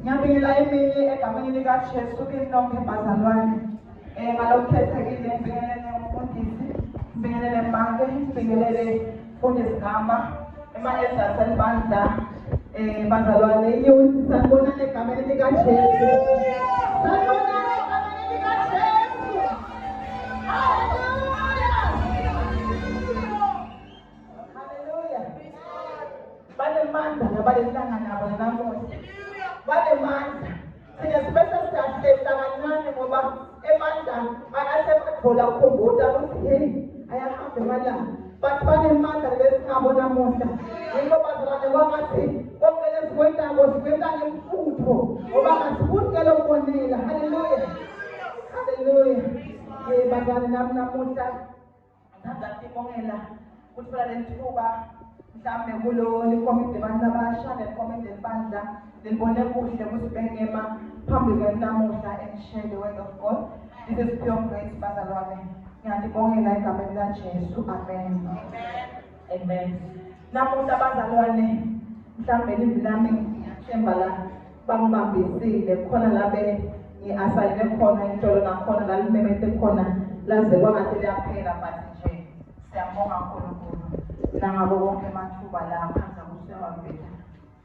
Ngiyabingelela emini egameni likaJesu kinonke bazalwane. Ngalokukhethekile ngibingelele umfundisi, ngibingelele Mbange, ngibingelele umfundisi Gama, ema-elder aselibandla, bazalwane youth, sanibonani egameni likaJesu. Sanibonani egameni likaJesu. Hallelujah. Banemandla nabalelanga nabo namuhla. Banemandla. Thina sibese siyahlehla kancane ngoba emandla asekhona ukukhumbula ukuthi hey ayahamba emalanga. But banemandla lesingabona namuhla. Yinto bazalwane kwangathi konke lesikwendayo sikwenta ngemfutho ngoba asifuni ngelo kubonela. Hallelujah. Hallelujah. Bazalwane nami namuhla ngithanda ukubongela ukuthi phela lethuba mhlambe kulo likomiti abantu abasha lekomiti lebandla libone kuhle ukuthi bengema phambi kwenamuhla and share the word of God. This is pure grace, bazalwane. Ngiyalibongela egameni likaJesu. Amen. Amen. Namuhla bazalwane mhlambe livi lami ngiyashemba la bangibambisile khona labe ngi-asayine khona intolo nakhona lalimemete khona laze kwangathi liyaphela but nje siyabonga uNkulunkulu nangabo bonke amathuba la phansi kusewavela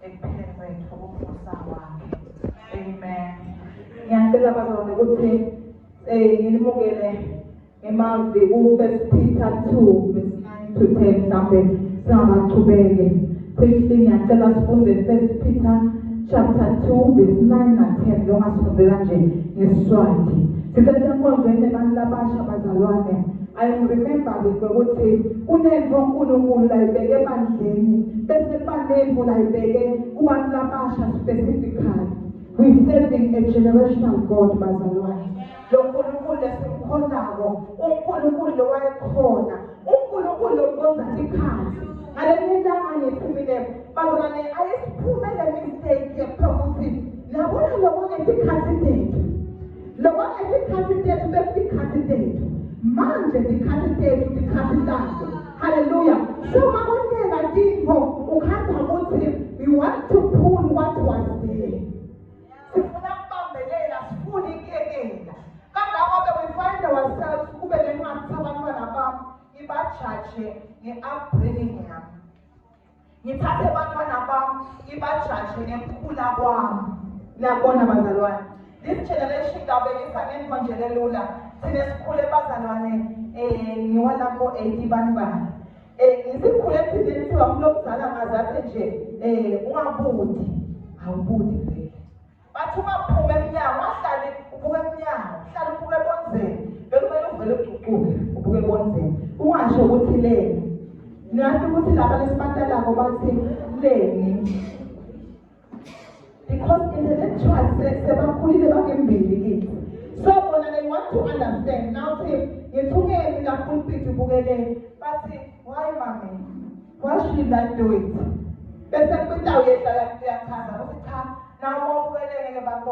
ekuphileni kwethu ukuvusa wakhe. Amen. Ngiyacela bazalwane ukuthi ngilimukele ngemazwi ku-1 Peter 2 verse 9 to 10 mhlambe singabachubeke. Quickly ngiyacela sifunde 1 Peter chapter 2 verse 9 na 10 lo ngasifundela nje ngeSiswati. Sisesenkonzweni abantu abasha bazalwane. I remember ukuthi kunento uNkulunkulu ayibeke ebandleni bese banengo ayibeke kubantu labasha specifically. We serving a generational God bazalwane. Lo uNkulunkulu lesimkhonako, uNkulunkulu lowayekhona, uNkulunkulu lokwenza ikhazi. Ngalenyanga ngithumile bazalwane ayisiphume le mistake yepromothi. Labona lokho ikhazi lethu. Lokho ikhazi lethu besikhazi lethu. Manje dikhathi tethu dikhathi takho. Hallelujah. So makonela tingo ukhanda ukuthi we want to pull what was there. Sifuna kubambelela sifuna ikuyekela. Kangabe we find ourselves kube lencwadi abantwana bami ibajaje nge-upbringing yami. Ngithathe abantwana bami ibajaje ngekhula kwami. Ngiyabona bazalwane. This generation kabekisa ngemva nje lelula. Sinesikhule bazalwane ngiwalapho 80 banibani. Ngisikhule thina thiwa mlokuzala ngazathi nje ungabudi awubudi vele. Bathi ungaphume eminyango wahlale ubuke eminyango, hlala ubuke ebonzeni. Bekumele uvele ucucuke ubuke ebonzeni. Ungasho ukuthi leni. Ngathi ukuthi laba lesibatalako bathi leni. Because intellectual sebakhulile bakembili kithi. So when they want to understand, now say, you took a pulpit to Bugele, but say, why mommy? Why should I do it? They said, put out your salad, now more wedding about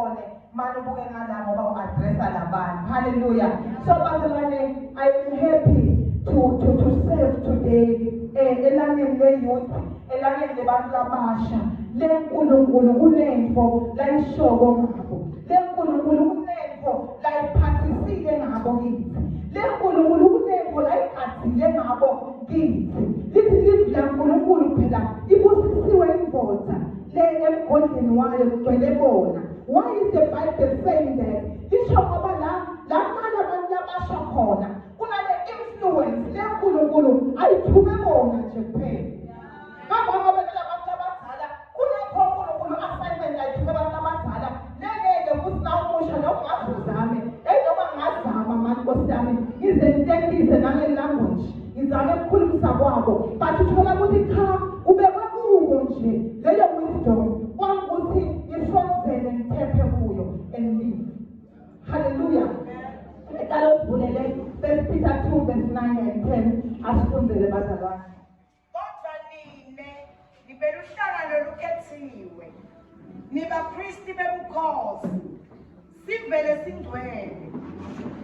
Manu Bugana about address labantu. Hallelujah. So bazalwane, I am happy to serve today. Elangeni le-youth, elangeni lebantu labasha, lenkulunkulu kunento la ishoko ngabo. Lenkulunkulu kunento la iphathisile ngabo kithi. Lenkulunkulu kunento la igathile ngabo kithi. Lithi livi lankulunkulu phela ibusisiwe indoda le emgodini wayo kugcwele bona. Why is the Bible saying that? Lisho ngoba la abantu labasha khona kunale influence lenkulunkulu ayithume bona nje kuphela. Ngakho ngoba abantu abadala kunenkulunkulu assignment ayithume abantu abadala ngeke futhi nawe umusha nokungazuzame noma ngazama manje yami ngize ngitengise nale language ngizame ukukhulumisa kwabo but uthola ukuthi cha ubekwe kubo nje leyo wisdom kwangukuthi ngihlonzele ngithephe kuyo endini. Hallelujah. Ekalo sivulele 1 Peter 2 verse 9 and 10 asifundzele bazalwane. Kodwa nine libela uhlanga lolukhethiwe nibapristi bebukhosi sivele singcwele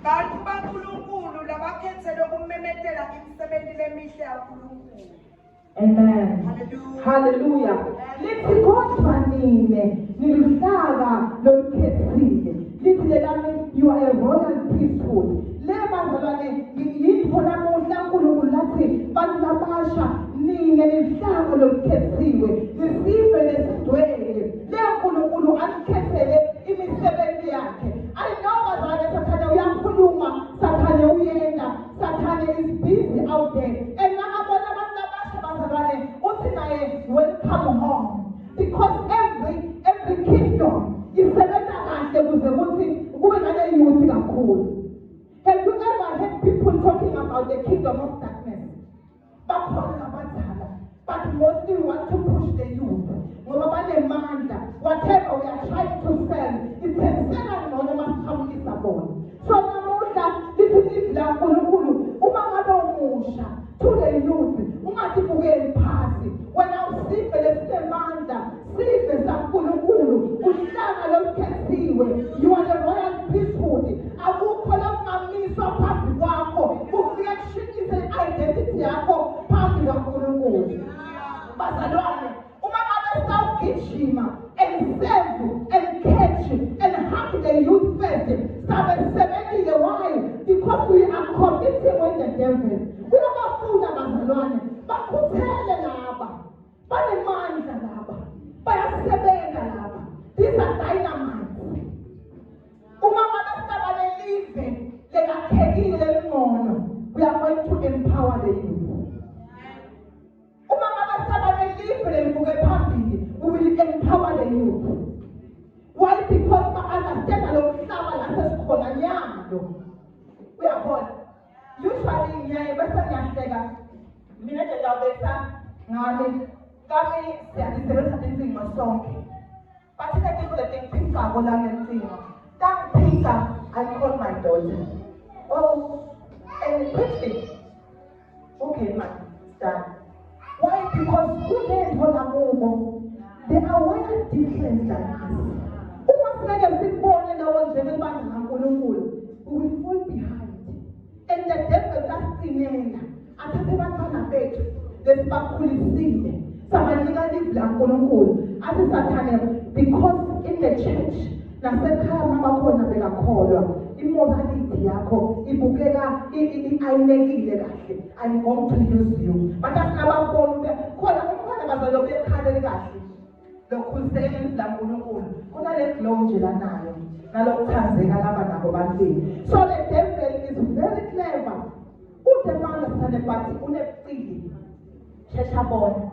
bantu baNkulunkulu labakhethelwe ukumemetela imisebenzi lemihle yaNkulunkulu. Amen. Hallelujah. Hallelujah. Lithi kodwa nine niluhlaka lolukhethiwe. Lithi lelami you are a royal priesthood. Le bazalwane yinto namuhla uNkulunkulu lathi bantu labasha nine niluhlaka lolukhethiwe. Nisive lesindwele. Le uNkulunkulu asikhethele imisebenzi yakhe. I know bazalwane Sathane uyakhuluma, Sathane uyenda, Sathane is busy out there. And now welcome home, because every kingdom is have you ever heard people talking about the kingdom of darkness? But mostly we want to push the youth. Whatever we are trying to sell, it can sell anonymous families abon. So namuhla lithi la uNkulunkulu uma ngabe umusha to the youth ungatibukeli phasi wena usive lesemandla sive saNkulunkulu uhlanga lolukhethiwe. You are the royal priesthood. Akukho lokungamiswa phambi kwakho kufika kushikise identity yakho phambi kaNkulunkulu. Bazalwane uma ngabe sawugijima and serve and catch and hug the youth first, why? Because we are competing with the devil. We are food abazalwane bakhuthele laba banemandla laba bayasebenza laba. These are dynamite. Uma ngabe live lekakhekile lengcono, we are going to empower the youth. Uma ngabe live lembuke phambili, we will empower the youth. Why? Because I understand we are born. Usually, I called my daughter. Oh, and quickly. Okay, man, done. Why? Because who knows what I'm over? They are well different than us. We will fall behind. And the devil that's in there. Atasebatana bethu lesibakhulisile sabanika livla uNkulunkulu athi Sathane, because in the church nasekhaya mabakhona bekakholwa immorality yakho ibukeka ayinekile kahle. I'm going to use you. But asingababona khona bazalobe ekhalele kahle lokhuliseni la uNkulunkulu kunale glow nje lanayo nalokuthandzeka laba nabo bantwini. So the devil is very clever. Understand but unepili cheshabona.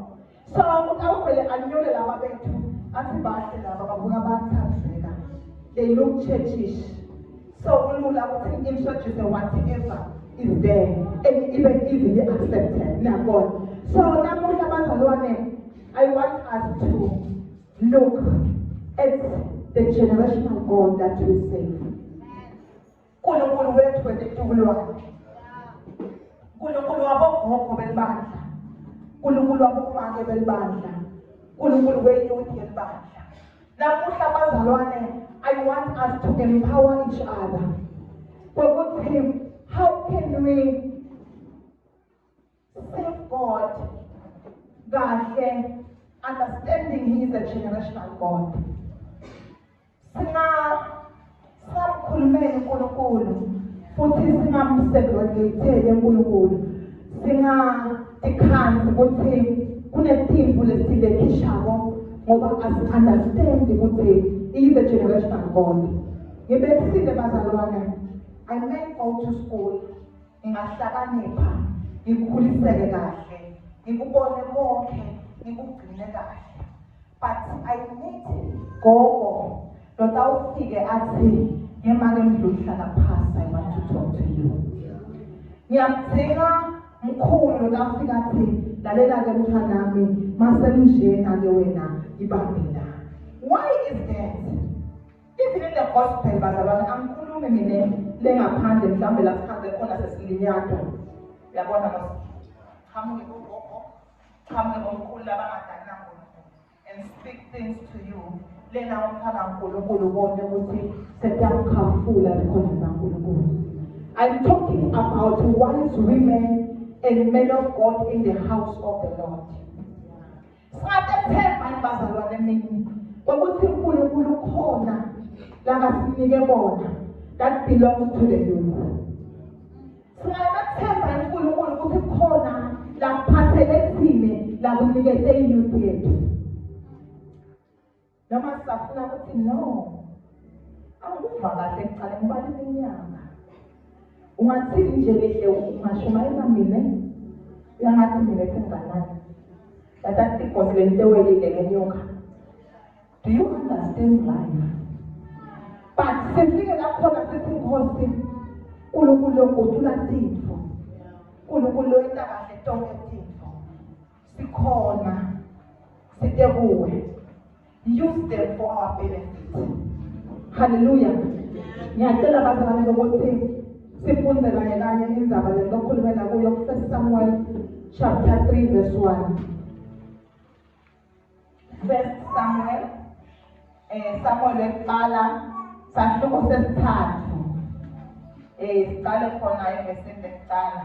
So utawuvele anyole laba bethu athi bahle laba babuka bathandzeka. They look churchish. So kulula ukuthi introduce whatever is there and even easily accepted. Nabona. So namuhla bazalwane, I want us to look at the generational God that we serve. Kunkulunkulu wethu wetulwane. Kunkulunkulu wabogogo belibandla. Kunkulunkulu wabomake belibandla. Kunkulunkulu weyouth yelibandla. Namuhla bazalwane, I want us to empower each other. But with him, how can we serve God? God, understanding He is a generational God. Singamkhulumeli uNkulunkulu futhi singamsegregateli uNkulunkulu. Singatikhansi ukuthi kunetimvu lesithilekishako ngoba as-understand ukuthi He is a generational God. Ngibekisile bazalwane, I may go to school, ngingahlakanipha, ngikhuliseke kahle, ngikubone konke, ngikugcine kahle. But I need gogo lotawufike athi ngemake mdluhlala phasi, I want to talk to you. Ngiyamdinga mkhulu lotawufika athi lalela-ke mthanami masemnjena-ke wena ibambela. Why is that? Even in the gospel, bazalwane, angikhulumi mina lengaphandle mhlawumbe la sikhanze khona sesilinyadwa. Uyabona qahamuke kugogo, qahamuke komkhulu labangadananga and speak things to you. Lena umthanda uNkulunkulu ubone ukuthi sekuyakhafula likhona kaNkulunkulu. I'm talking about wise women and men of God in the house of the Lord. Singathemba bazalwane mina ukuthi uNkulunkulu khona lakasinike bona that belongs to the youth. Singathemba uNkulunkulu ukuthi khona laphathele thine lakunikeze youth yethu. Noma safuna ukuthi no, angikuva kahle ekuqala ngibala iminyaka. Ungathini nje lehle ungashumayela mina uyangathi mina senganani. That because lento welile ngenyoka. Do you understand life? But sifike lakhona sithi Nkosi uNkulunkulu ngothula tintfo. uNkulunkulu wenta kahle tonke tintfo. Sikhona site kuwe. Use them for our benefit. Hallelujah. Ngiyacela bazalwane ukuthi sifunde kanye indaba le lokukhulumela kuyo 1 Samuel chapter 3 verse 1. 1 Samuel Samuel ekuqala sahluko sesithathu. Siqale khona evesini lekuqala.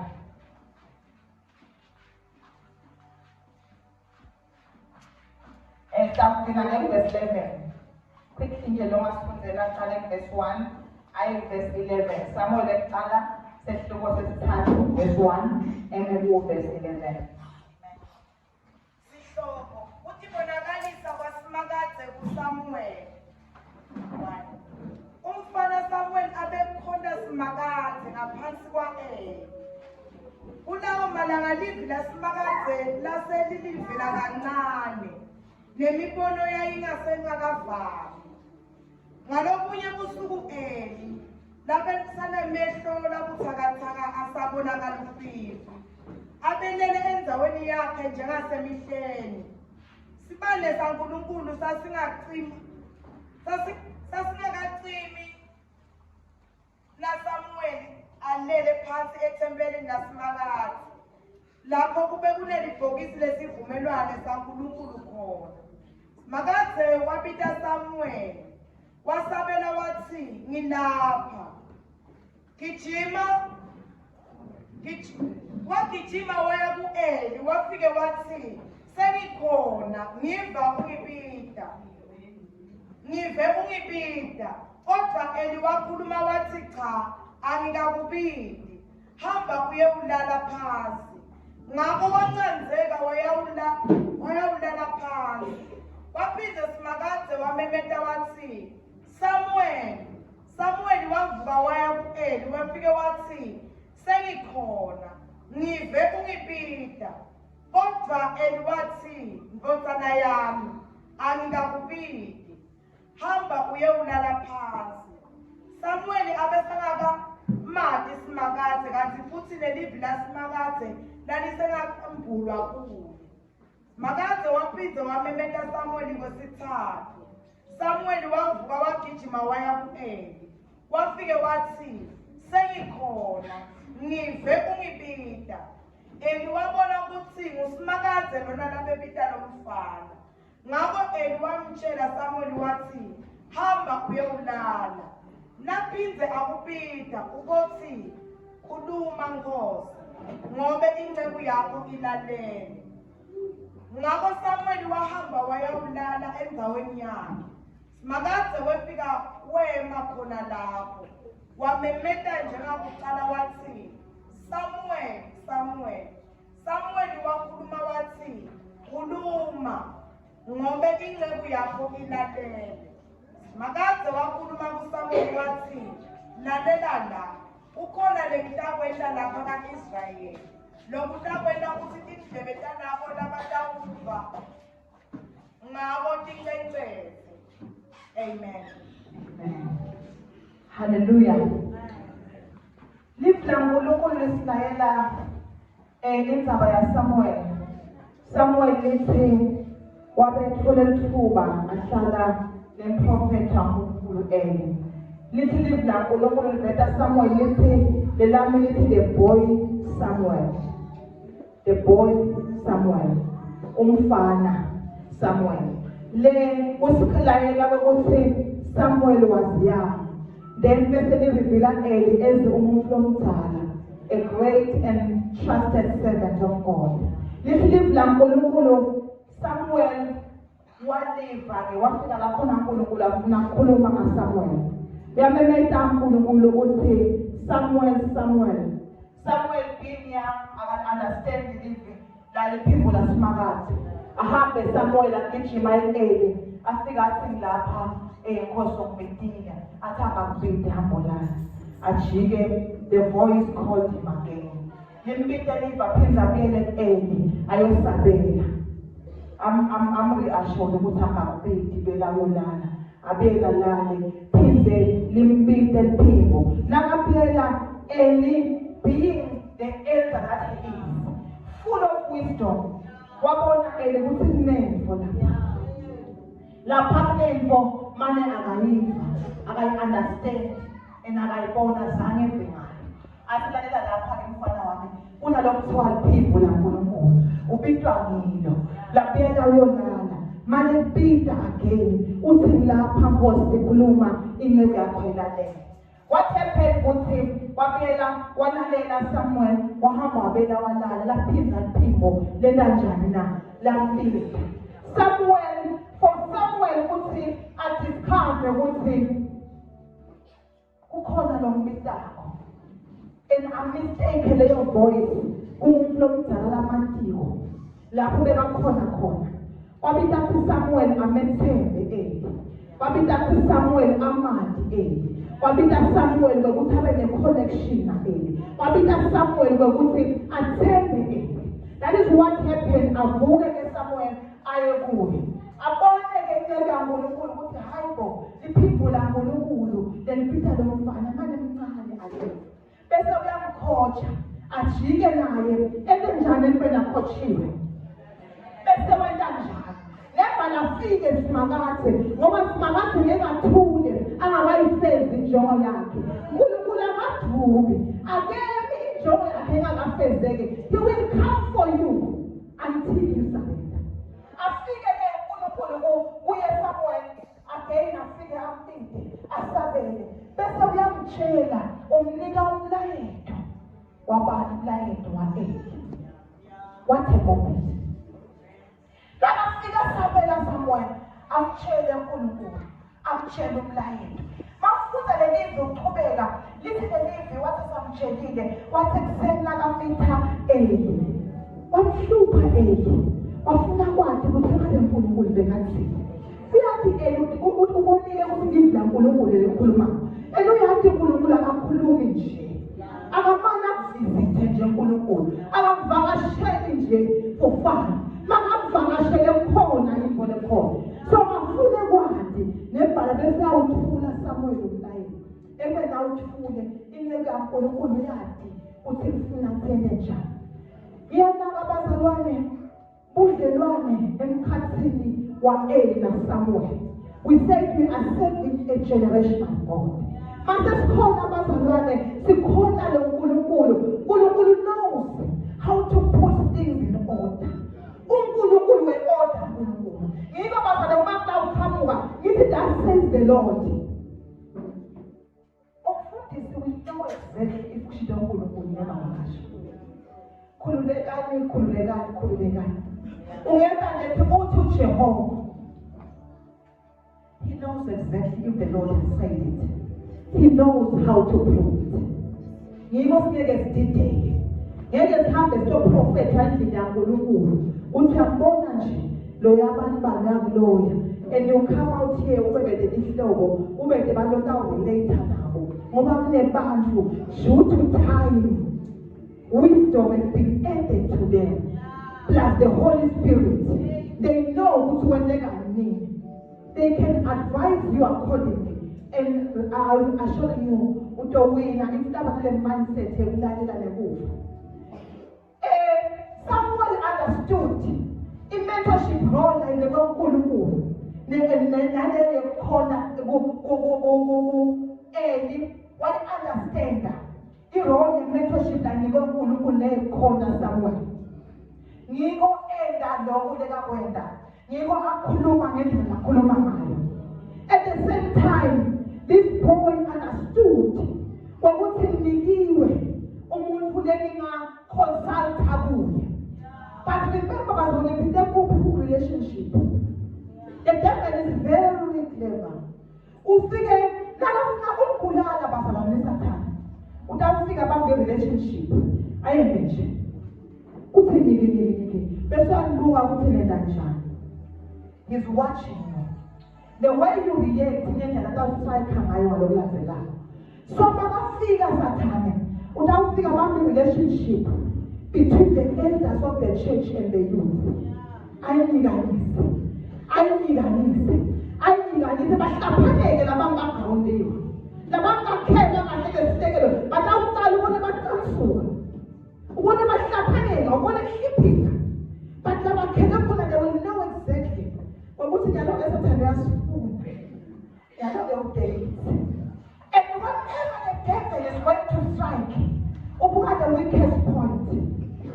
Safuna verse 11. Quickly nje lo masifundela qala verse 1 ayi verse 11. Samuel ekuqala sesihluko sesithathu verse 1 emeku verse 11. Sihloko uthi bonakalisa kwasimakade kuSamuel. Umfana Samuel abekhonda simakade ngaphansi kwaEli. Kulawo malanga livi lasimakade laselilivela kancane. Nemibono yayingasengakavami. Ngalobunye busuku Eli labensana mehlo labuthakathaka asabonakala ufifi. Abelele endaweni yakhe njengasemihleni. Sibane saNkulunkulu sasingacimi naSamuel alele phansi ethempelini laSimakade. Lapho kube kunelibhokisi lesivumelwano saNkulunkulu khona. Makade wabita Samuel, wasabela wathi ngilapha. Wagijima waya kuEli, wafike wathi sengikhona, ngive ungibida. Kodwa Eli wakhuluma wathi cha, angikakubidi. Hamba uyewulala phansi. Ngakho wancanzeka wayawulala phansi. Waphinde Simakade wamemeta wathi Samuel wavuka waya kuEli, wafike wathi sengikhona, ngive ungibida. Kodwa Eli wathi ndodana yami, angikakubidi. Hamba uyewulala phansi. Samuel abesengaka Simakade kanti futhi lelivi laSimakade lalisengambulwa kuye. Makade waphinde wamemeta Samuel kwesithathu. Samuel wavuka wagijima waya kuEli. Wafike wathi sengikhona, ngive ungibida. Eli wabona ukuthi nguSimakade lona labebita lomfana. Ngakho Eli wamtshela Samuel wathi hamba uyolala. Naphindze akupita ukuthi khuluma Nkosi ngobe inceku yakho ilalele. Ngakho Samuel wahamba wayolala endzaweni yakhe. Makadze wefika wema khona lapho. Wamemeta njengakuqala wathi, Samuel, Samuel. Samuel wakhuluma wathi, khuluma ngobe inceku yakho ilalele. Makadze wakhuluma kuSamuel wathi, lalela la, ukhona lengitakwenta lapha ka-Israyeli. Lokutakwenta ukuthi tindlebe talabo labatawuva ngabo tincenceze. Amen. Hallelujah. Livunkulunkulu lesilayela indzaba ya Samuel. Samuel lithi wabethule lithuba ahlala nemprofeta uNkulunkulu Eli. Lithi livunkulunkulu liveta Samuel lithi lelami lithi the boy Samuel. The boy Samuel. Umfana Samuel. Le usilayela ukuthi Samuel was young. Then bese livela Eli as umuntu omdala, a great and trusted servant of God. Lithi livunkulunkulu Samuel waliva-ke wafika lapho uNkulunkulu afuna ukukhuluma ngaSamuel. Yamemeta uNkulunkulu ukuthi Samuel, Samuel. Samuel being young, I can understand living like people lasemakade. Ahambe Samuel agijima Eli, afika athi ngilapha Nkosi ngibedile, athi akubide hambulana. Ajike, the voice called him again. Limbite liva phinda buyele Eli ayosabela. I'm reassured ukuthi akubide belalolana. Abela lale, phinde limbite liphimbo. Nakapela Eli, being the elder that he is, full of wisdom, wabona Eli ukuthi kunemvo lapha. Lapha kunemvo mane akayiva, akayi-understand, and akayibona zange evengayo. Asilalela lapha mfana wami, kunalokhu kuthiwa liphimbo laNkulunkulu. Ubitwa ngilo, lapha uyolala, mane bida again, uthi lapha Nkosi ekhuluma inceku yakho ilalele. What happened with him? Wabela walalela Samuel wahamba wabela walala laphinda liphimbo lenanjani na lamfika. Samuel, for Samuel ukuthi adiscover ukuthi kukhona lo mbitako. And a mistake leyo voice kumuntu lomdala lamantiko lapho bekakhona khona. Wabita Samuel amethembe Eli. Wabita Samuel amandi Eli. Wabita Samuel ukuthi abe ne-connection na Eli. Wabita Samuel ukuthi athembe Eli. That is what happened. Avuke ke Samuel aye kuye. Abone ke inceku kaNkulunkulu ukuthi hayibo liphimbo laNkulunkulu lelipita lo mfana manje mncane ake. Bese uyamkhoja ajike naye enzenjani empela khotshiwe. Bese wenta njalo. Lemba lafike Simakade ngoba Simakade ngekathule angakayifezi injongo yakhe. uNkulunkulu akadubi akekho injongo yakhe engakafezeke. He will come for you until you surrender. Afike ke uNkulunkulu kuye Samuel again afike amphinde asabele. Bese uyamtshela umnika umlayeto wabala umlayeto wa-Eli. What a moment. Lakafika sabela Samuel amtshele uNkulunkulu, amtshele umlayeto. Mafuza lelivi uqhubeka, lithi lelivi wathi samtshelile, wathi ekuseni nakamitha Eli. Wamhlupha Eli, wafuna kwathi ukuthi ngale uNkulunkulu bekathini. Uyathi Eli ubonile ukuthi livi laNkulunkulu likhuluma. Eli uyathi uNkulunkulu akakhulumi nje. Akamana kuvizithe nje uNkulunkulu. Akamvakasheli nje for fun. Makavakashele khona into lekhona. So afune kwathi nebhala bese awuthula Samuel umlayeto. Ebese awuthule inceku kaNkulunkulu yathi uthi ufuna kuthene njani. Yena abazalwane budlelwane emkhathini wa-Eli naSamuel. We say we are serving a generation of God. Mase sikhona abazalwane sikhona lo uNkulunkulu. uNkulunkulu knows how to put things in order. uNkulunkulu we-order uNkulunkulu. Yiko bazalwane uma uqhamuka, yithi that says the the Lord. Okufundisa we know exactly if kushida uNkulunkulu noma ngasho. Khululekani. Ungenza nje uthi uJehova. He knows exactly if the Lord has said it. He knows how to prove it. Ngeke sidideke. Ngeke sihambe siyoprofetha endlini yaNkulunkulu. Uthi uyabona nje lo yabantu banakuloya. And you come out here ubebede ihlobo, ubede bantu otawurelate nabo. Ngoba kunebantu due to time, wisdom has been added to them. Plus the Holy Spirit. They know who's when they are need. They can advise you accordingly. And I'll assure you, utowina if you have a mindset, someone understood in mentorship role in the Nkulunkulu. What understand that? The role in mentorship and you go corner somewhere. Nigo enda logo de la cuenta. Nigo akuluma ngendlela akuluma ngayo. At the same time, this boy understood ukuthi nikiwe umuntu leninga consult akuye. But remember bazone pinde kuphi relationship. The devil is very clever. Ufike nalafuna ukugulala bazalwane Satan. Utafika bambe relationship. Ayenze nje. He's watching you. The way you react, so relationship between the elders of the church and the youth. But they will know exactly. And whatever the devil is going to strike, what are the weakest point?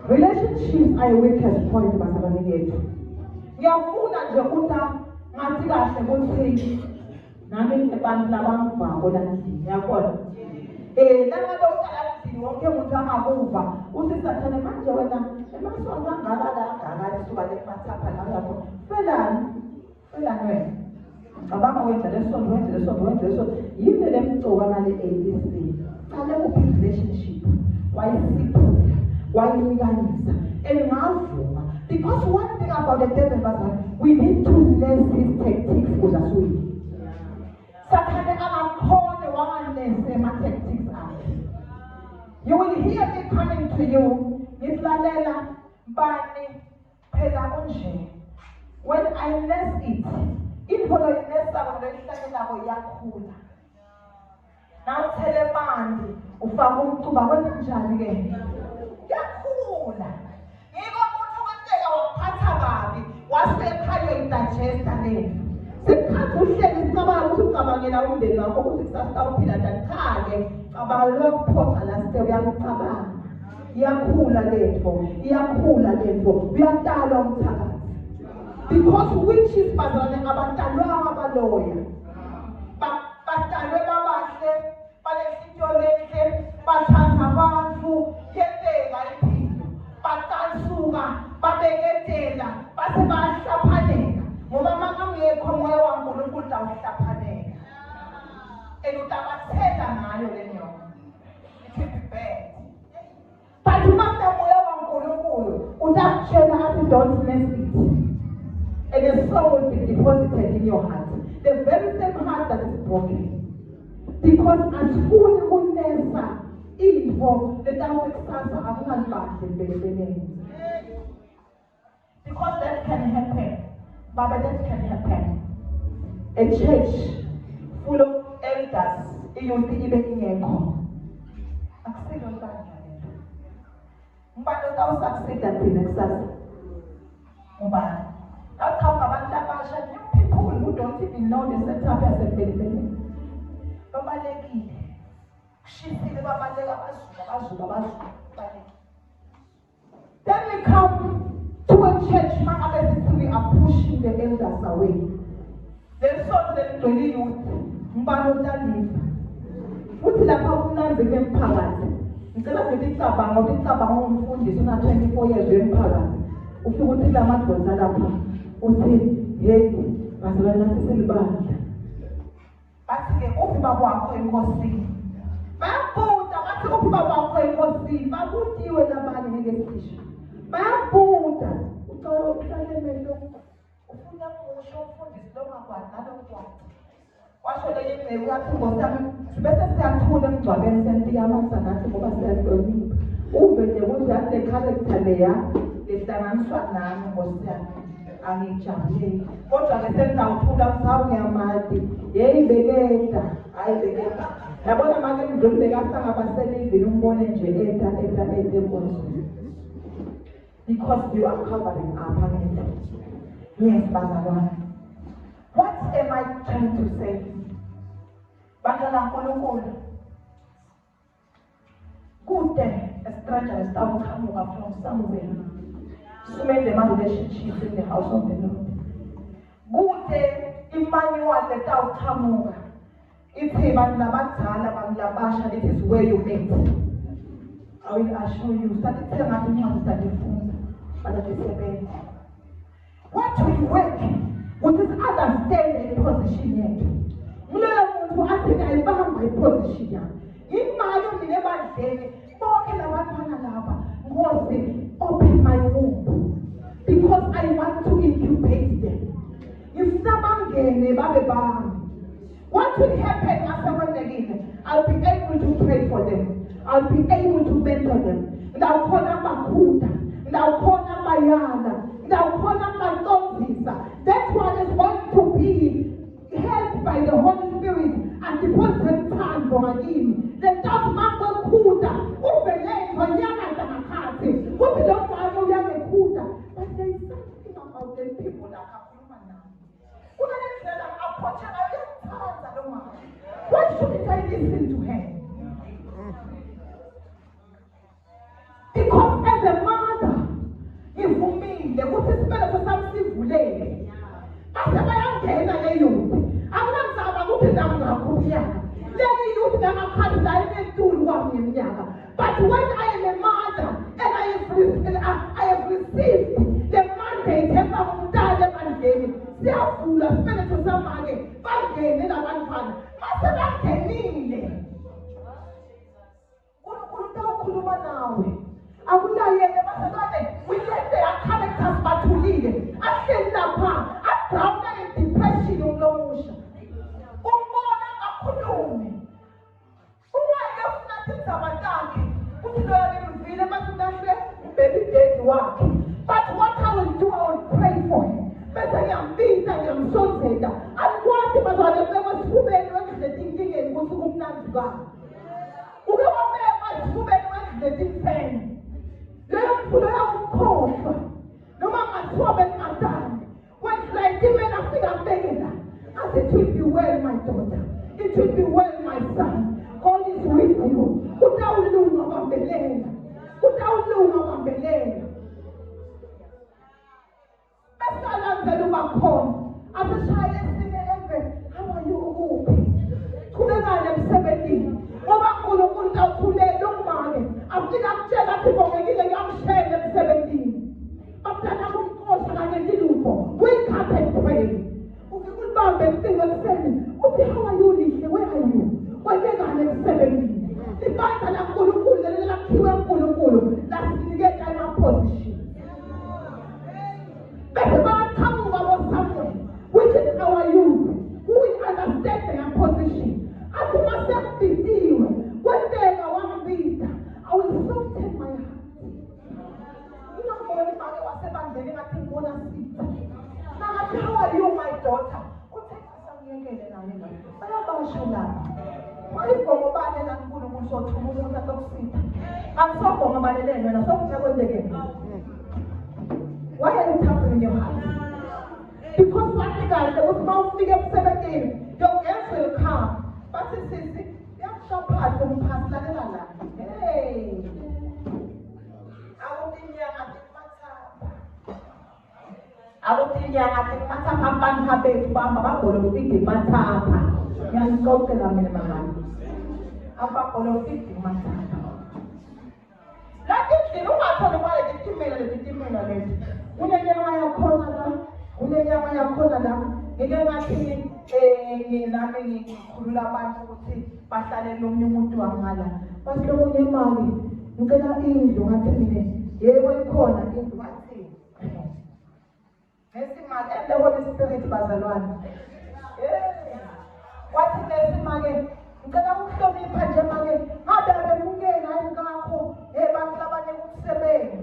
Relationships are a weakest point. Wonke umuntu amakuva usisathane manje wena emasonto angakala lisuka lemathapha la lapho felani wena abanga wenza lesonto yini lemcoka ngale ABC qale ku relationship wayilinganisa engavuma because one thing about the devil was we need to learn his tactics kuza suyi sathane amakhona wanganese ama tactics akhe. You will hear me coming to you. Islalela bani pedagogy. When I nest it, in for the nest of the yakula. Now tell a man who found to Babanjan again. Yakula. Even our Patababi was the carrier in that chest and name. The country said is someone who come around the law who is a stop in a target. About portal yakula letho we are long time because witches bazane abatalwa abaloya batalwe babahle balesitolete bathanda abantu yebeka impilo batansuka babeketela base bahlaphaneka ngoba makangekho moya waNkulunkulu awuhlaphaneka elutabathela ngayo lenyoko it will be bad. But you must have moya waNkulunkulu utashela athi don't mess it, and the soul will be deposited in your heart, the very same heart that is broken, because asifuni kunesa info letawukusasa akungazibahle empeleni, because that can happen. Baba, that can happen. A church full of elders, iyonke ibe ingekho. Akusikho kanjalo. Mbani utawusucceeda thina kusasa? Ubani? Awukhamba abantu abasha, new people who don't even know the setup yasempeleni. Babalekile. Kushithile babaleka abazulu. Then we come to a church, we are pushing the elders away. lesonto leligcwele youth ngibani utalisa futhi lapha kumnandi kwemphakathi ngicela ukuthi icabanga ukuthi icabanga ngumfundisi una 24 years wemphakathi ufike uthi la madvodza lapha uthi hey bazalwane nathi silibandla bathi-ke uphi bakwakho enkosini bayabuda bathi uphi bakwakho enkosini babutiwe labanye ngekesisho bayabuda ucala ukuhlalemelo ufuna kusho umfundisi longakwazi nalokwazi washo lenye ingceku yathi ngosami sibese siyathula emgcwabeni sentiyamasa nathi ngoba siyahlonipha uve nje ukuthi yathi le-character leya lehlanganiswa nami ngosiyami angijabuleli kodwa-ke sengizawuthula msawu ngiyamati yeyi bekeda hhayi bekeda yabona manje emdluli bekasangabaselivini umbone nje eta enkonzweni because you are covering up again. Yes, bazalwane. What am I trying to say? Bantwana nkulunkulu kude a stranger is coming from somewhere. So made the man relationship in the house of the Lord. Kude Emmanuel letawuqhamuka ithi bantu labadala bamlabasha it is where you meet. I will assure you start thenga incwadi zakufunda balazisebenza. What we work with this understand a position yethu. Kuleyo muntu athi ayibamba iposition yakhe. Imali mina ebadleni bonke labantwana laba ngoze open my womb because I want to incubate them. If sabangene babe bami. What will happen after one again? I'll be able to pray for them. I'll be able to mentor them. And I'll call them Makuta. And I'll call them Mayana. And I'll call them Matonzisa. That one is going to be helped by the Holy Spirit and deposit time from him. The top Mako Kuta. Ubele Mayana Tamakati. Ubele Mayana Kuta. But there is something about the people that are human now. Why shouldn't I listen to her? Because as a mother, if for me, the most especially for some civil lady, after I am getting a youth, I'm not going to let you that I'm having to one in Yaga. But when I am a mother and I have received the mandate, and therefore, the spirit of somebody, but again, in a one father, Master, I can mean it. I would not yet we let their characters but to lead it. I said that part. I drowned in depression of no motion. But what I will do, I will pray for him. But I am beat, I am so sad. I want him as I never spoken when the thinking and was to not God. Who never spoken when the thing don't put out cold. No matter what I've done. When like even after I'm begging her, I said, it will be well, my daughter. It will be well, my son. God is with you. Without loom of Belena. Without loom of Belena. As a child in the heaven, how are you open? To the man of 17. I think I'm telling people making a young child of 17. After I'm going to do wake up and pray. Okay, good mom and say what's saying. Okay, how are you living? Where are you? Why they got 17? The Bible I'm going to pull the little queue and pull. That's to get in a position. But about coming about somewhere, which is our youth, who is understanding our position. I see myself be deal. One day I want to be, I will soften my heart. You know, when I was 7, I think one of these. Now, how are you, my daughter? Oh, take us some again and I know. But I'm not sure that. Why you go about it and put on so to move on the top seat? I'm so going about it and I'm so going again. Why are you tapping in your heart? Because one thing there was no figure 17. Your girls will come. But it says, you're so bad from past la. Hey. I will be here at the matter. I will be here at the matter. abantu bethu bamba bagolofidi mathapha ngiyanicocela mina mangani abagolofidi mathapha lakini ungatholi kwale titimela leti kunenyama yakhona la ngike ngathi nami ngikhulula abantu ukuthi bahlale nomunye umuntu wangala basilomunye imali ngicela indlu ngathi mina yebo ikhona indlu ngathi nesimali and the Holy Spirit bazalwane wathi nesimali ngicela ukuhlonipha nje manje ngabe bemukela ngakho bantu labanye ukusebenza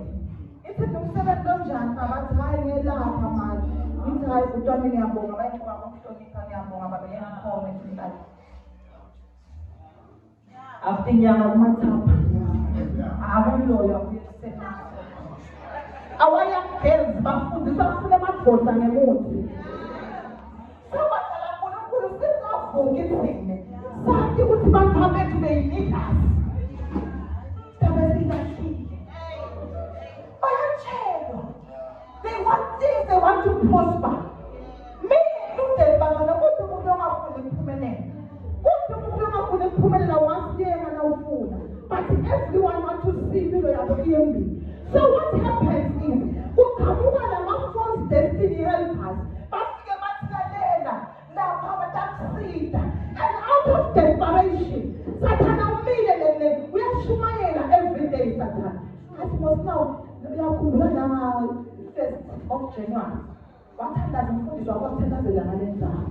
ithi nomsebenzi onjani abathi hayi ngelapha manje ngithi hayi kuthiwa mina ngiyabonga bayibuka ngokuhlonipha ngiyabonga babe yangikhona esikhathi after inyanga kumathapha akuloyo akuyesebenza awayagezi bafundisa kufuna amadoda ngemuthi sabadala nkulunkulu sisavuka isine sathi ukuthi bantu bethu beyinidasi they want things, they want to prosper. Me, look at Bazana, what do you know for the permanent? What do you know for the permanent? One day and no food. But everyone wants to see me at the EMB. So what happens is, who come over and not force destiny help us. But we are now power that seed. And out of desperation, Satan immediately, we are Shumayela every day, Satan. As was now, we are Kubana. 1st of January. Wathandaza umfundisi wakwathandazela ngalenzalo.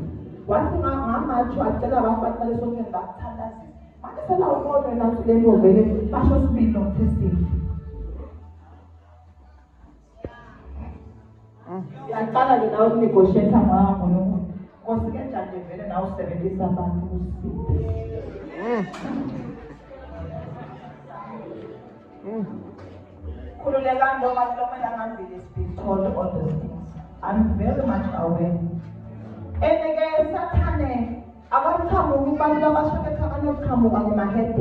Wathi ngamatsho acela abafatana sonke bathandaza. Manje sela umoya nathi le nto vele basho sibili nokuthesile. Yaqala ke nawe negotiate ngakho nomuntu. Nkosi kanjani vele nawe usebenzisa abantu kusiphi. Told all those things. I'm very much aware. And again, Satan, I want to come over by the Bashaka and come over my head.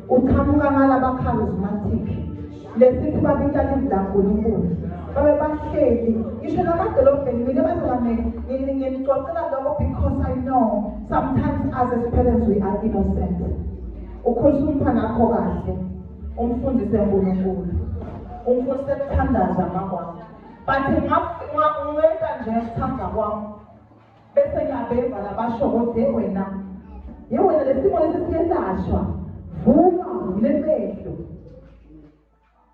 Ukamuga malaba charismatic. Let's see if I can tell you that you should not look at me because I know sometimes as a parents we are innocent. Ukusumpana kogahle. Umfundise uNkulunkulu. Umfundise ukuthandaza makwami. But ngingafika nje ukuthanda kwami. Bese ngiyabeva labasho ukuthi wena. Yewena lesimo lesiyelashwa. Vuka ulemehlo.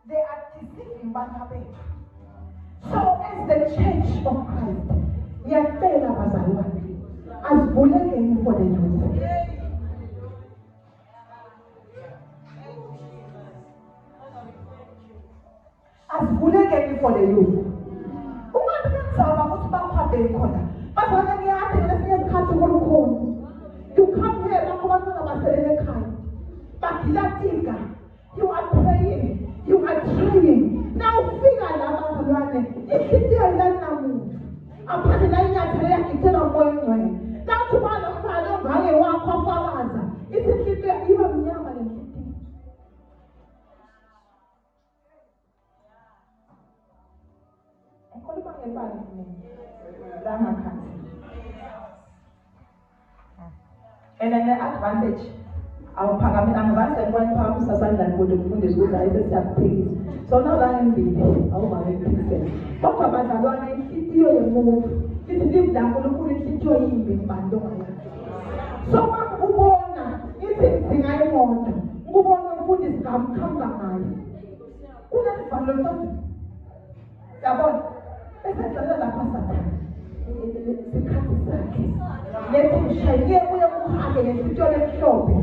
They are deceiving bantu. So as the church of Christ, ngiyacela bazalwane. Asivulekeni for the youth. Asivulekeni for the youth. Ungathi ngizama ukuthi bakhaphe khona. Bazalwane ngiyathi lesinye isikhathi kukhona. You come here bakho bantwana baselele ekhaya. Bakilatika. You are praying. You are trying. Now fika la bazalwane. Ihliziyo ilanamuntu. Aphathe la inyathelo yakhe ithela umoya ongcwele. Nathi balo mfana ongaye wakho afakaza. Ihliziyo iba mnyama le nhliziyo. Ekhuluma ngebali mina. La ngakhathi. And then the advantage. Awuphakamela ngivase ngibona phambi sasandlani kodwa ukufundisa ukuthi ayisesiyakuphikisa. So now la ngibili awungabephikisela. Kodwa bazalwane inhliziyo yomuntu ithi uNkulunkulu inhliziyo yimbi ngibani ongayazi. So makubona izinga imoto ukubona umfundisi kamkhamba ngayo. Kunalivalo lonke. Yabona esenza lapha Sathane. Isikhathi sakhe. Lethi mshayiye kuye kuhake ngesitolo emhlophe.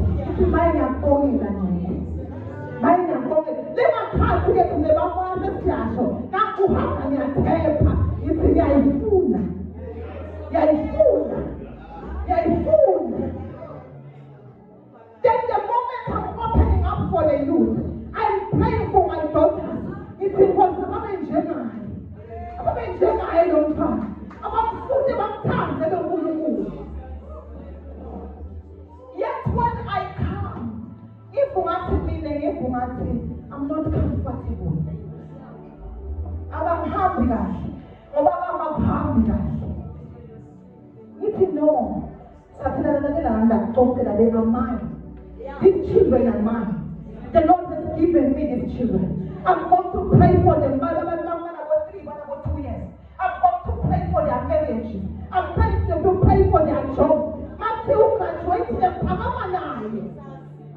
Maye ngiyabongela nje. Maye ngiyabongela. Lemakhathi ke kunebafana sesiyasho. Nakuhamba ngiyathepha. Ithi ngiyayifuna. Ngiyayifuna. Ngiyayifuna. Then the moment I'm opening up for the youth, I'm praying for my daughters. It was abenjengayo. Abenjengayo lo mfana. Abafundi bamthanda lo Nkulunkulu. Yet when I come, I'm not comfortable. Abanghambi kahle. Ngoba abanghambi kahle. to know. They are mine. These children are mine. The Lord has given me these children. I'm going to pray for them. I'm going to pray for their marriages. I'm going to pray for their jobs. Matthew graduated in Pagamanai.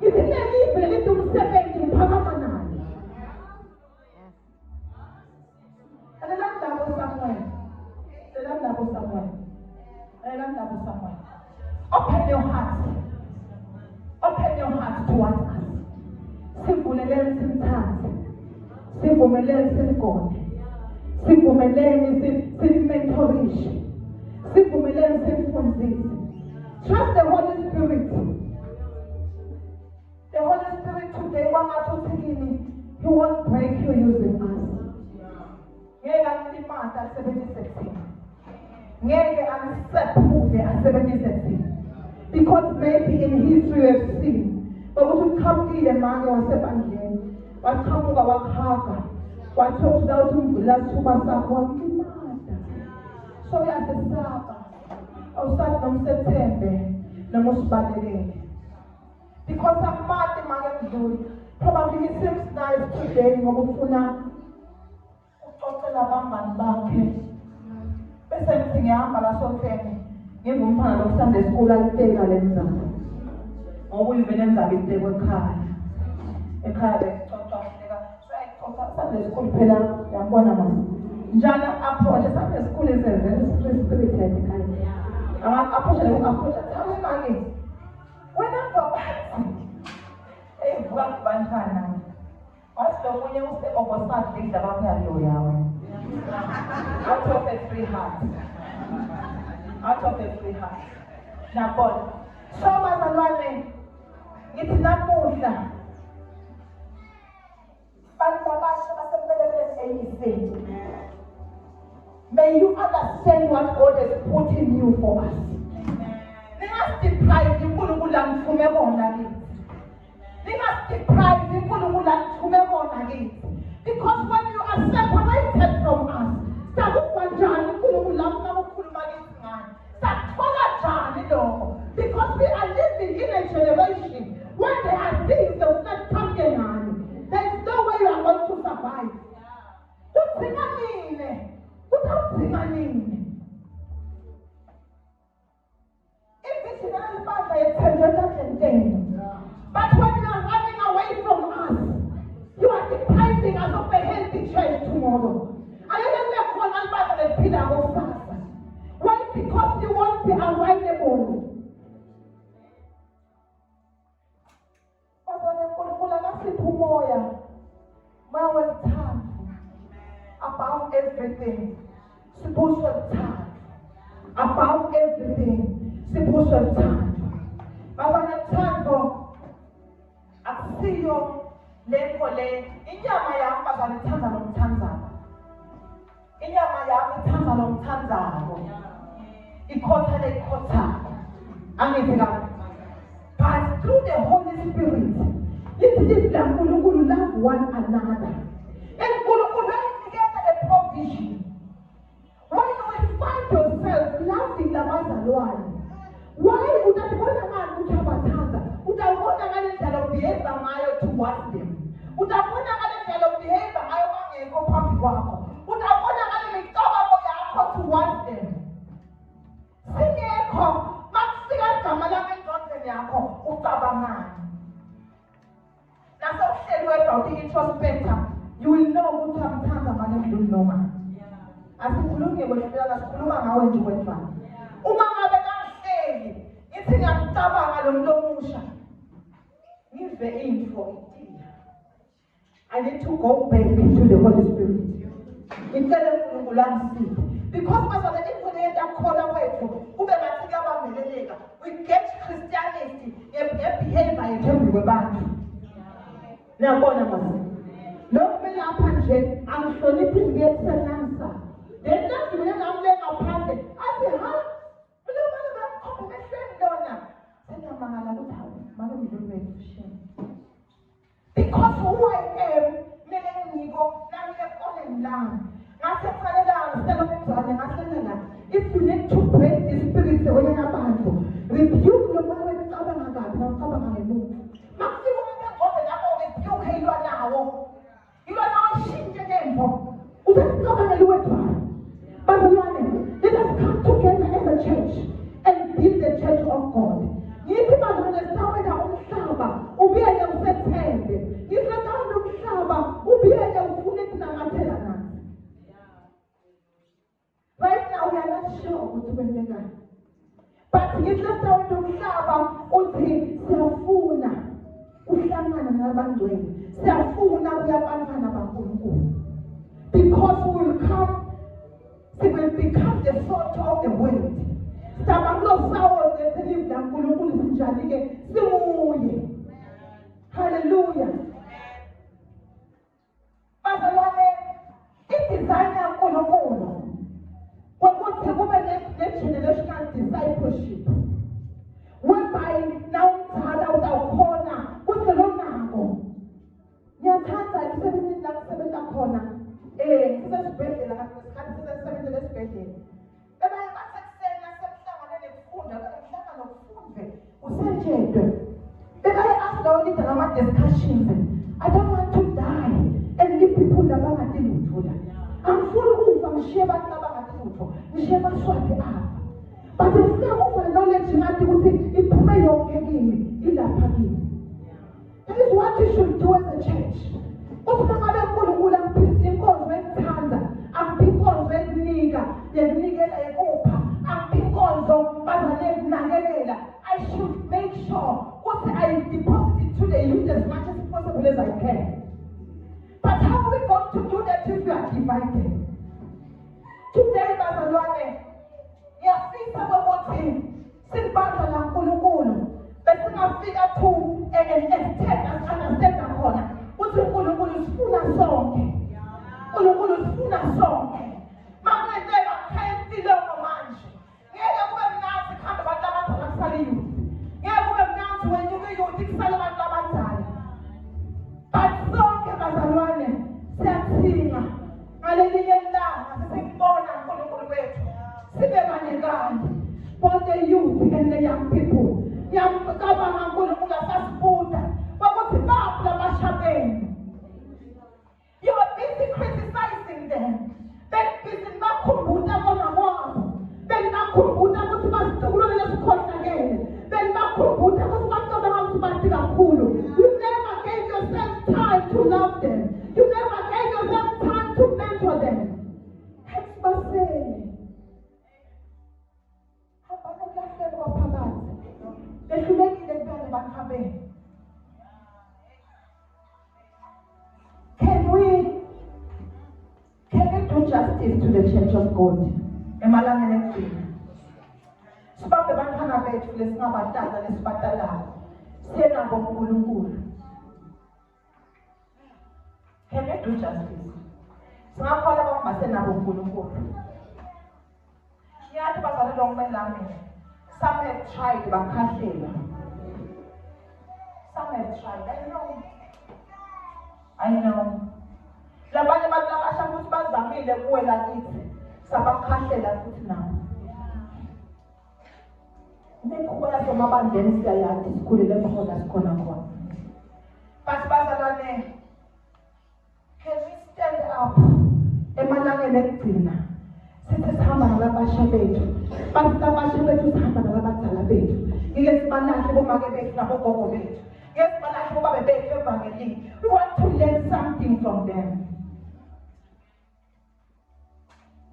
You didn't leave to 7 in Pagamanai. And then that was somewhere. Open your heart. Open your heart towards us. Sivumeleni simthathe. Sivumeleni simgone. Sivumeleni simmentorishe. Sivumeleni simfundise. Trust the Holy Spirit. The Holy Spirit today, He won't break you using us. Ngeke alimata asebenzise thina. Ngeke anisephule asebenzise thina. Because maybe in history we have seen, but we should come in and man wasebandleni. Waqhamuka wakhaga. Wathola ukuthi umvula thuba sakho walimata. So uyasesaba. Awusathi nomsethembe noma usibalekele. Because amade make mdluli. Probably he seems nice today ngoba ufuna uxoxela abangani bakhe. Bese ngithi ngihamba la sotheni. Ngivumphana lo Sunday school aliteka lenzaba. Ngoba uyivele enzaba itekwe ekhaya. Ekhaya bexoxeka. So Sunday school phela yabona mama. Njalo approach Sunday school is a very spirited kind. Approach tell him again. When I go back, hey, what bantana? What's the one you say over Sunday about Yawe? Out of a free heart. Out of a free heart. Now, God, so much alone. It's not more. May you understand what God has put in you for us. They must deprive you of because when you are separated from us, because we are living in a generation where there are things that not coming on. There is no way you are going to survive. What thing I mean? What thing I mean? If this is not about but when you are running away from us, you are depriving us of a healthy church tomorrow. I don't know what about the pillar of fast. Why? Because you won't be available. About everything, spiritual time. About everything, spiritual time. But when it's time for aksiyo lekole, inyama yami bazalithanda nomthandazo. Inyama yami ithanda nomthandazo. Ikhotha lekhotha. Angithi but through the Holy Spirit, let's love one another. And the provision. When you find yourself loving the one, why would that one man would have a tanda? Would I want to behave towards them? Would I want to behave would I want to towards them? Sing echo, Maxian Kamala Johnson Yako, Utabaman. Now, so say you are the introspector. You will know what time you will know man. As you look at what you are how you went man. Umama began saying, it's in a taba and no motion. Give the info. I need to go back into the Holy Spirit. Instead of because as the info that call away to we get Christianity and behave by a temple band. Now, go don't be up and say, I'm soliciting the answer. Then that's when I'm laying up and say, I say, huh? But you want to come with a friend, don't you? Then I'm going to do shame. Because who I am, meaning go, now you're falling down. I said, if you need to break the spirit ufundise kwenye abantu. Rebuke lo moya wecabanga kabi nawucabanga ngemuva. Makufika umuntu engqondo lapho rebuke ilwa nawo. Ilwa nawo ishintshe ngemvo. Usecabangela uwedwana. Bazalwane, let us come together as a church and build the church of God. Yithi bazalwane sawena umhlaba ubiyeke usethembe. Yithi sawena umhlaba ubiyeke ufune kunamathela nathi. Right now we are not sure ukuthi kwenzekani. But yithi sawena umhlaba uthi siyafuna uhlangana nabangcwele. Siyafuna kuyabantwana baNkulunkulu. Because we will come, we will become the salt of the world. Hallelujah. Bazalwane, i-design yaNkulunkulu ukuthi kube ne-generational discipleship. Whereby now umdala utawukhona ukuthi lo nako. Ngiyathanda emsebenzini la kusebenza khona. Sisesibhedlela ngasikhathi sisesebenza esibhedlela. Ebanye bathi ekuseni nasemhlangane nekufunda, umhlangano ufunde, usetshedwe. Ebanye ask lawo leader ngama-discussions. I don't want to die and leave people labangati lutho la. Angifuni ukufa ngishiye abantu labangati lutho, ngishiye abaswati apha. But ngifuna ukuba knowledge ngathi ukuthi iphume yonke kimi ilapha kimi. That is what you should do as a church. Ukuthi ngabe uNkulunkulu angiphi inkonzo ekuthanda, angiphi inkonzo ekunika, yekunikela ekupha, angiphi inkonzo bazanekinakelela. I should make sure ukuthi I deposit it to the youth as much as possible as I can. But how are we going to do that if we are divided? Today, bazalwane, ngiyafisa ukuthi sibandla laNkulunkulu bese ngafika to an extent understand khona ukuthi uNkulunkulu usifuna sonke. uNkulunkulu usifuna sonke. Makwenzeka khayisilo manje. Ngeke kube mnandi khamba abantu abadala kusala youth. Ngeke kube mnandi wenyuke youth kusala abantu abadala. But sonke bazalwane siyathinga ngalelinye ilanga sesikubona uNkulunkulu wethu. Sibe banekani for the youth and the young people. Ngiyacabanga uNkulunkulu asasibuda ukuthi baphi labashabeni. You are busy criticizing them. Busy bakhumbula bona kwabo. Bakhumbula ukuthi basicubulule lesikhonakele. Bakhumbula ukuthi bacabanga ukuthi bathi kakhulu. You never gave yourself time to love them. You never gave yourself time to mentor them. Basele. Abantu bahlelwa phakathi. Behlulekile kubona bakhabeni. Can we do justice to the church of God? Emalangeni ekugcina. Sibambe abantwana bethu lesingabadala lesibadalayo. Siyenabo uNkulunkulu. Can we do justice? Singakhola bangasenabo uNkulunkulu. Ngiyathi bazalwane ngomelami. Some have tried bakhahlela. Some have tried. I know. Labanye abantu abasha ukuthi bazamile kuwela kithi. Sabakhahlela futhi nawo. Nekhuya somabandeni siyayazi sikhulele khona sikhona khona. But bazalwane, can we stand up emalangeni ekugcina? Sithi sihamba nabasha bethu. Bathi abasha bethu sihamba nabadala bethu. Ngeke sibalahle bomake bethu nabogogo bethu. We want to learn something from them.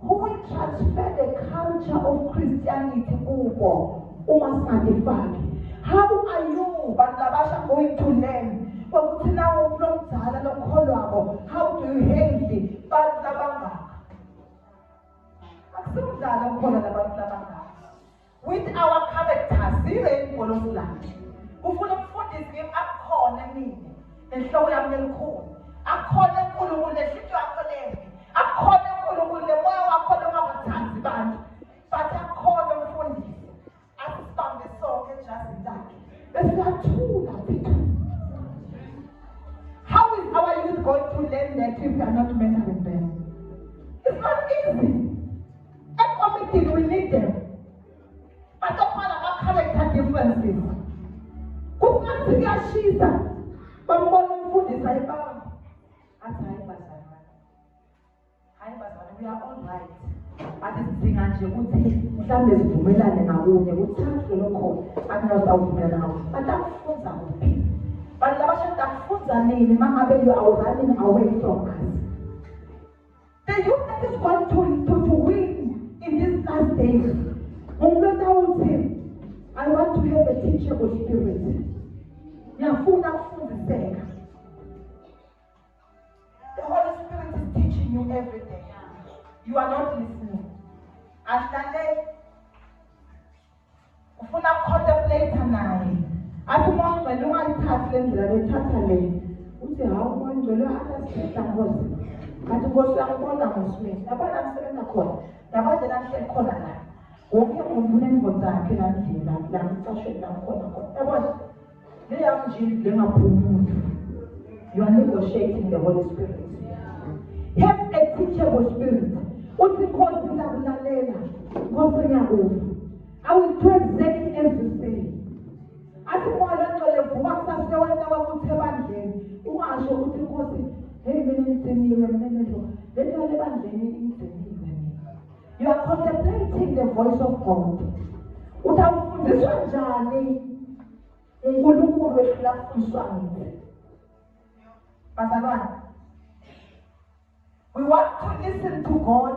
Who will transfer the culture of Christianity kubo uma singadifaki? How are you bantabasha going to learn? Ukuthi nawo umlomdala lokholwabo, how do you handle abantu labangaka? Akusumdala ukholwa labantu labangaka. With our characters, zile inkolozilanga. Ufuna umfundisi kimi akukhona nini enhloko yami elikhulu akukhona uNkulunkulu lesitho yakho lembi akukhona uNkulunkulu lemoya wakho longabathanzi bantu but akukhona umfundisi asibambe sonke ejazini lakhe besiyathula thina. How is our youth going to learn that if we are not mentoring them? It's not easy. At committee we need them. ngathi kuyashisa bambona umfundisi ayibamba athi hayi bazalwane we are all right athi sidinga nje ukuthi mhlawumbe sivumelane ngakunye kuthathwe lokho akunazawuvumelana ngakho batakufunza kuphi bantu labashada kufunza nini mangabe you are running away from us. The youth that is going to win in this last days, I want to have a teachable spirit. The Holy Spirit is teaching you everything. You are not listening. And then ufuna contemplate naye. Athi manje lo ayithathe lendlela bethatha le. Uthi hawu manje lo akasithatha ngozi. Athi Nkosi angibona ngosmith. Yabona msebenza khona. Yabaje namhle khona la. Wonke umuntu unengozi zakhe landlela la mcashweni la khona khona. Yabona le yamjini lengaphumuli. You are negotiating the Holy Spirit. Have a teachable spirit. Uthi Nkosi ngiyakulalela. Nkosi ngiyakuva. I will do exactly as you say. Athi mwana ngcwele vuka kusase wena wakuthi ebandleni. Ungasho ukuthi Nkosi hey mina ngitsiniwe mina lo. Lento le bandleni ingitsiniwe mina. You are contemplating the voice of God. Utawufundiswa njani? uNkulunkulu wethu lafundiswa ngini. Bazalwane, we want to listen to God,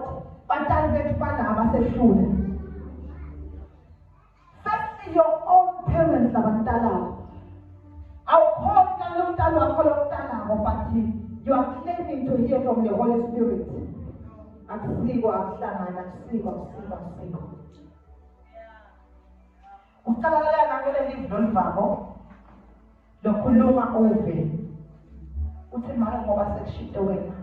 batali bethu balaba sehlule. Firstly, your own parents abantala. Awukhona lo mntana wakho lo mntana but you are claiming to hear from the Holy Spirit. Akusiko akuhlangana akusiko. Ucalala nangele livlo livabo lokhuluma ove. Uthi mara ngoba sekushite wena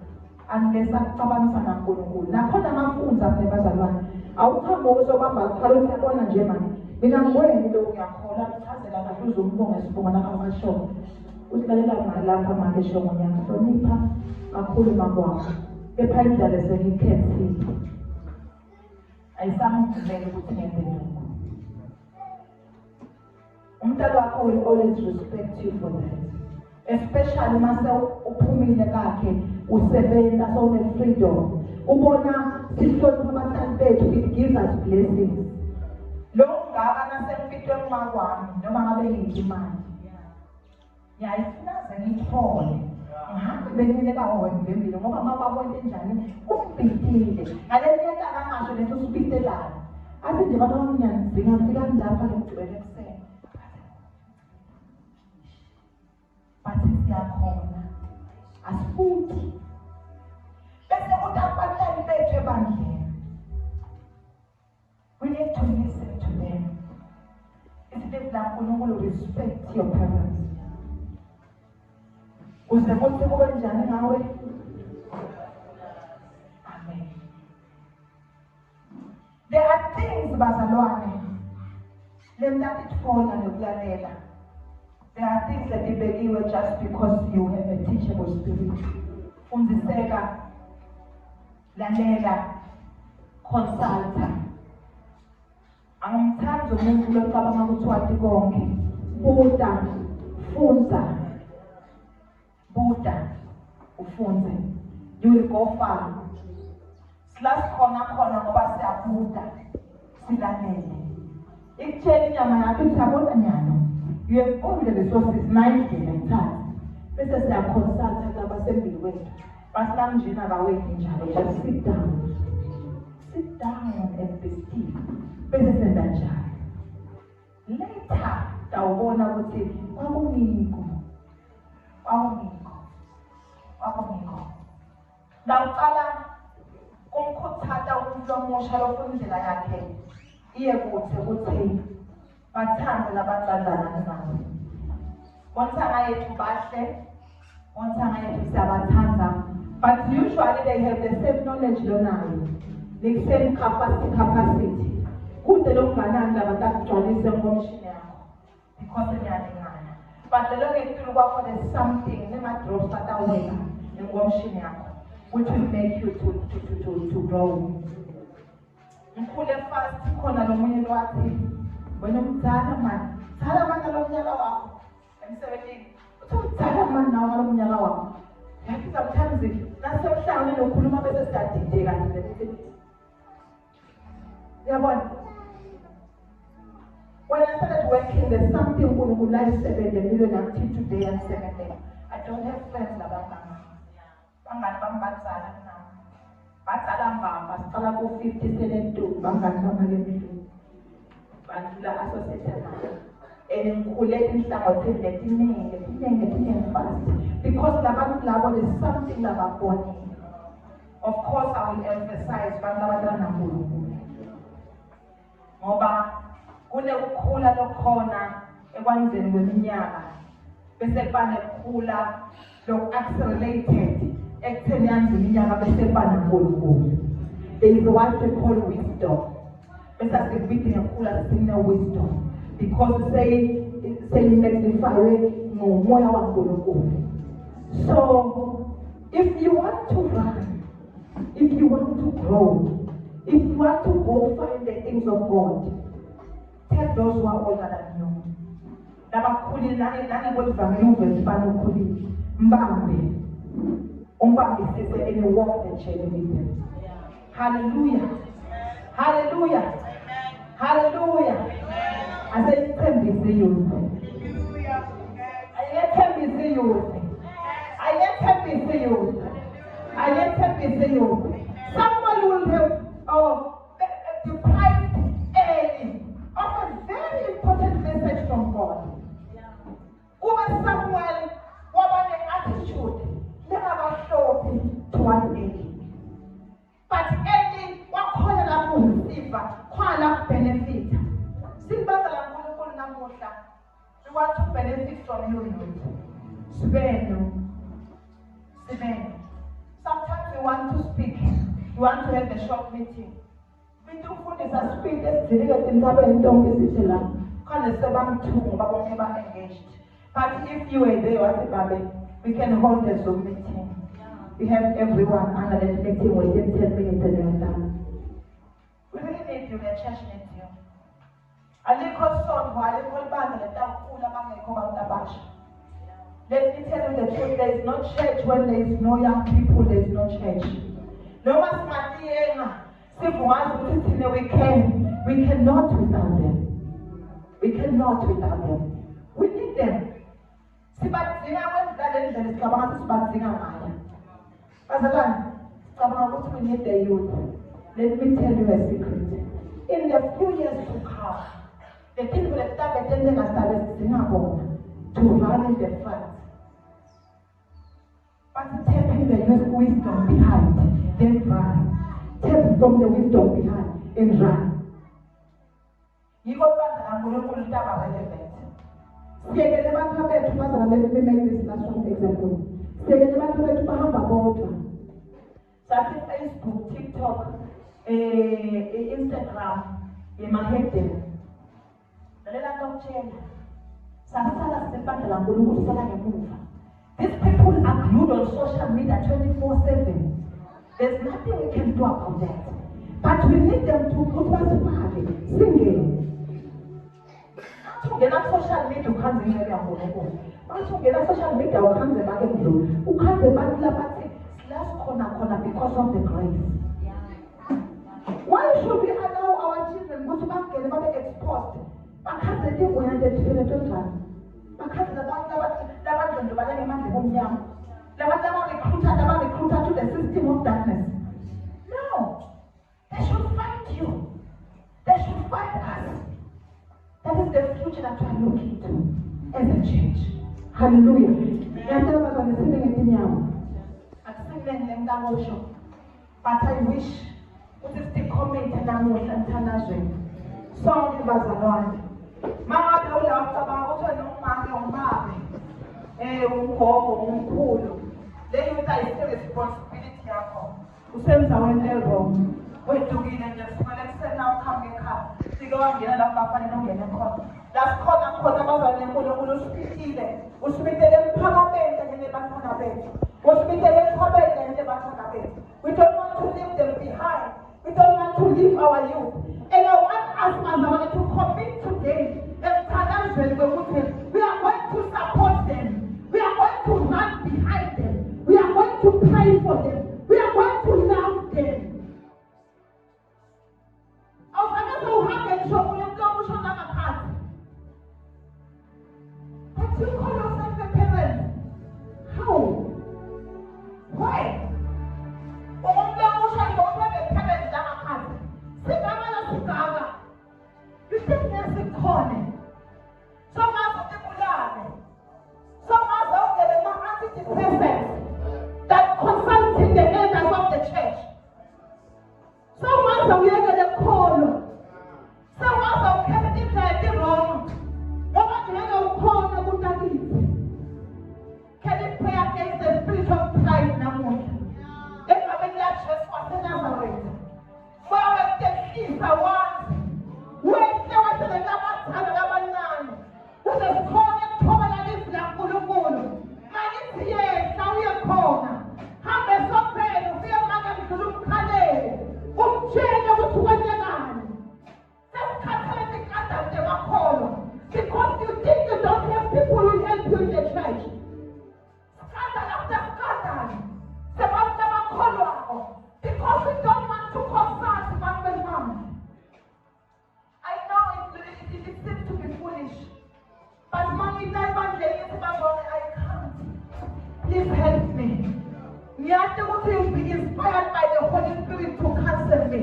angesa kucabanisa naNkulunkulu nakhona amafunza nebazalwane awukhambe uzobamba khalo uyabona nje manje mina ngweni lo ngiyakhola uchazela kahle uzombonga isibonga la amasho uhlalela lapha manje shongo nyaka hlonipha kakhulu makwakho kepha indlela seyikhethile ayisamvumeli ukuthi ngenze lokho. Umntwana wakho will always respect you for that. Especially mase uphumile kakhe usebenza so une freedom ubona sihlonipha abatali bethu it gives us blessings. Lo ngaka nasemfitweni makwami noma ngabe ngiphi imali yayifuna ngithole ngihambe bengineka wena ngembili ngoba mababona njani ubhidile ngale nyaka kangasho lento usubitelana athi nje abantu abanyanzi ngafika lapha ngigcwele kusena bathi siyakhona asifuthi bese kuthi abatali bethu ebandleni we need to listen to them. It's like uNkulunkulu respect your parents. Uze kuthi kube njani ngawe? Amen. There are things bazalwane lemntatitfona nokulalela. There are things that ibekiwe just because you have a teachable spirit. Fundiseka, lalela, consulta. Angimthandi umuntu locabanga ukuthi wathi konke. Buda, funza. Buda, ufunze. You will go far. Silas khona ngoba siyabuda. Silalele. Ikutshela inyama yakho isabona nyana. You have all the resources 90 and time. Bese siyaconsulta labasembili wethu. Basilamjina bawethu njalo. Just sit down. Sit down and be still. Bese senza njani. Later, tawubona ukuthi kwakuniko. Nawuqala kumkhuthaza umuntu omusha lofuna indlela yakhe. Iye kuthi ukuthi bathande labantazana nabo. Bonthanga yethu bahle, bonthanga yethu siyabathanda. But usually they have the same knowledge lonayo. The same capacity. Kude lokunganani labatakugcwalise ngomshini yakho. Because niyalingana. But the long through kwakho there's something nemadrops atawena ngomshini yakho which will make you to grow. Mkhule fast khona nomunye lwathi wena umdala man. Thala abana lomnyaka wakho. emsebenzini uthuthatha manje nawo ngalo mnyaka wakho yathi sometimes nasemhlangane nokhuluma bese siyadideka nje yabona. When I started working, there's something who life 7 million until today and 7 days. I don't have friends about that. Bangani bami bazala nami. Bazala mbamba siqala ku 57 bangani bami lemini. Bandlula associated nayo. Engikhule inhlangothi letiningi fast. Because labantu labo there's something ababoni. Of course I will emphasize bantu abadala naNkulunkulu. Ngoba kunekukhula lokhona ekwanzeni kweminyaka bese kuba nekukhula loku-accelerated ekutheni yanzi iminyaka bese kuba naNkulunkulu. There is what we call wisdom. Bese asikubidi ngekhula sine-wisdom because seyimagnifywe ngomoya waNkulunkulu. So if you want to run, if you want to grow, if you want to go find the things of God, tell those who are older than you. Nabakhulile nani kwezivamile uvesifana ukhulile. Mbambe. Umbambisise and you walk the journey with them. Hallelujah. Hallelujah. Hallelujah. I say thembise youth. I thembise youth. I thembise youth. I thembise youth. Someone will have deprived early of a very important message from God. Over someone who has an attitude, never show towards early. But early, what call them to receive, call them benefit. We want to benefit from you. Sometimes we want to speak. We want to have a short meeting. We do food is a speak. Let's deliver things up and don't visit them. Because the bank too, but we're never engaged. But if you were there, we can hold a Zoom meeting. We have everyone under the meeting within 10 minutes and you're done. We really need you, the church needs you. Let me tell you the truth, there is no church when there is no young people, there is no church. No one's we cannot without them. We cannot without them. We need them. We need the youth. Let me tell you a secret. In the few years to come, the kids will start attending a service to run in the front. But taking the wisdom behind, then run. Take from the wisdom behind and run. You got back and I'm going to tap relevant. Let me make this last one example. Facebook, TikTok, Instagram, Mahete. These people are glued on social media 24/7. There's nothing we can do about that. But we need them to put us back, singing. Get up social media, you can't be very humble. Once you get up social media, you can't be back in blue. You can't be back in the last corner because of the grace. Why should we allow our children go to back and never be exposed? Because they didn't want to do it. Because the recruiter to the system of darkness. No. They should fight you. They should fight us. That is the future that we are looking to as a church. Hallelujah. But I wish we still comment and I'm with Antanazwe. Song Bazalwan. Mama Paula Tabato no man on Barbie. Then you take the responsibility of who sends our wrong. Wait to get in the let's now come and come. See go on the other papa and no get a call. That's called a call about the speak either. We speak the parliament and the Batana. We speak the parliament and the Batana. We don't want to leave them behind. We don't want to leave our youth. And I want us as to commit today. We are going to support pray for them. We are going to love them. But you call yourself a parent. How? Why? You think that's a corner. Some of the people some of the antidepressants that consulting the elders of the church. Some of them are the call. Some of them kept it like the wrong. What about the call the Buddha? Can you pray against the spirit of pride now? If I mean that church was the Nazareth. Well, the peace I want. Wait, there was the Naman. With a corner, Tomalis, Nakulu. My yes, now we are corner. Have a sovereign, we are Madame Zulukale. Change of the Swaziland. That's Catholic under the Macolo. Because you think you don't have people who help you in the church. Scandal after scandal. The Macolo. Because we don't want to consult Mama Mom. I know it seems to be foolish. But Mommy, I can't. Please help me. You have to be inspired by the Holy Spirit to counsel me.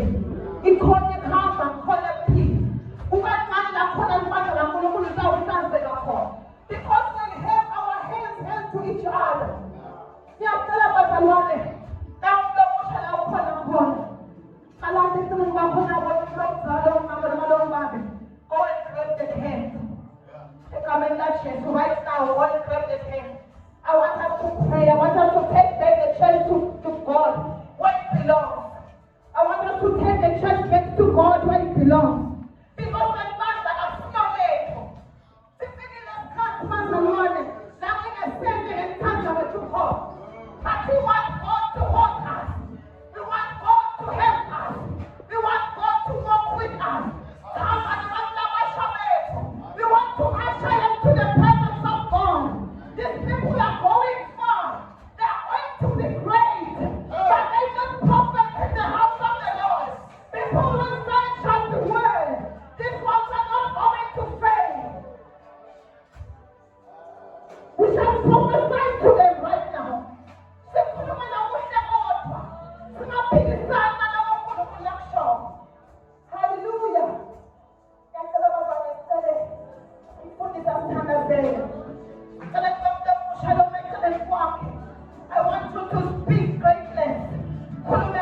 He called me calm and called me peace. Because we have our hands held to each other. You have to tell us now go and grab the hand. Come in that church right now. Go and grab the hand. I want us to pray. I want us to take back the church to God where it belongs. I want us to take the church back to God where it belongs. Because my master has no name. The beginning of God's master morning. Now we can send it and touch our to God. But we want God to hold us. We want God to help us. We want God to walk with us. We want to usher them to the presence of God. These people are going far. They are going to be great. But they just prophet in the house of the Lord. People will mention the word. These ones are not going to fail. We shall prophesy to them right now. Hallelujah. I want you to speak greatness. Not